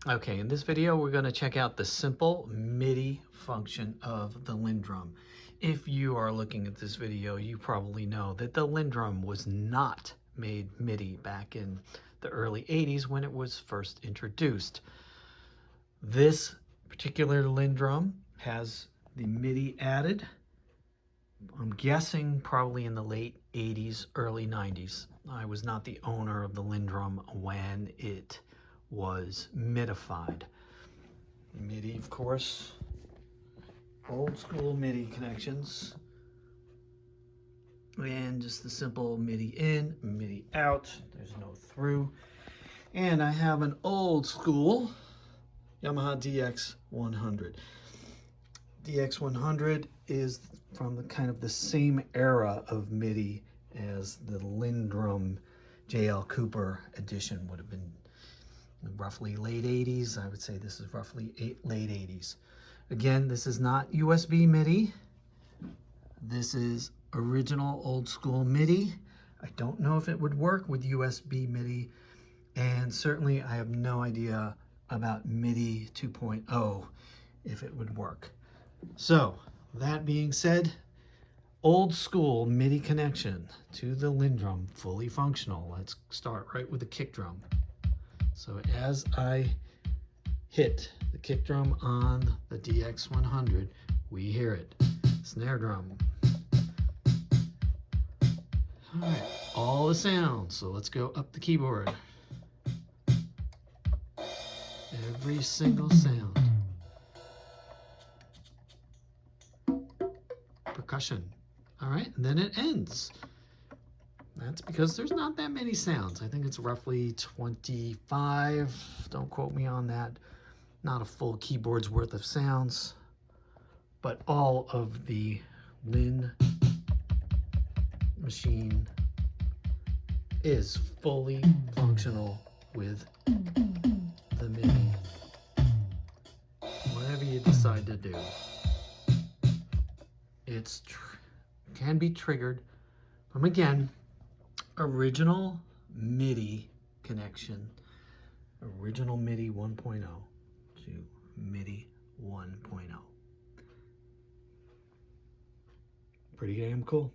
Okay, in this video, we're going to check out the simple MIDI function of the Linn drum. If you are looking at this video, you probably know that the Linn drum was not made MIDI back in the early 80s when it was first introduced. This particular Linn drum has the MIDI added. I'm guessing probably in the late 80s, early 90s. I was not the owner of the Linn drum when it was midified. MIDI, of course, old school MIDI connections. And just the simple MIDI in, MIDI out. There's no through. And I have an old school Yamaha DX100. DX100 is from the kind of the same era of MIDI as the Linn drum JL Cooper edition would have been. Roughly late 80s. I would say this is roughly late 80s. Again, this is not USB MIDI. This is original old school MIDI. I don't know if it would work with USB MIDI, and certainly I have no idea about MIDI 2.0 if it would work. So that being said, old school MIDI connection to the Linn drum, fully functional. Let's start right with the kick drum. So as I hit the kick drum on the DX100, we hear it. Snare drum. All right, all the sounds. So let's go up the keyboard. Every single sound. Percussion. All right, and then it ends. That's because there's not that many sounds. I think it's roughly 25. Don't quote me on that. Not a full keyboard's worth of sounds, but all of the Linn machine is fully functional with the MIDI. Whatever you decide to do, it's can be triggered from, again, original MIDI connection, original MIDI 1.0 to MIDI 1.0. Pretty damn cool.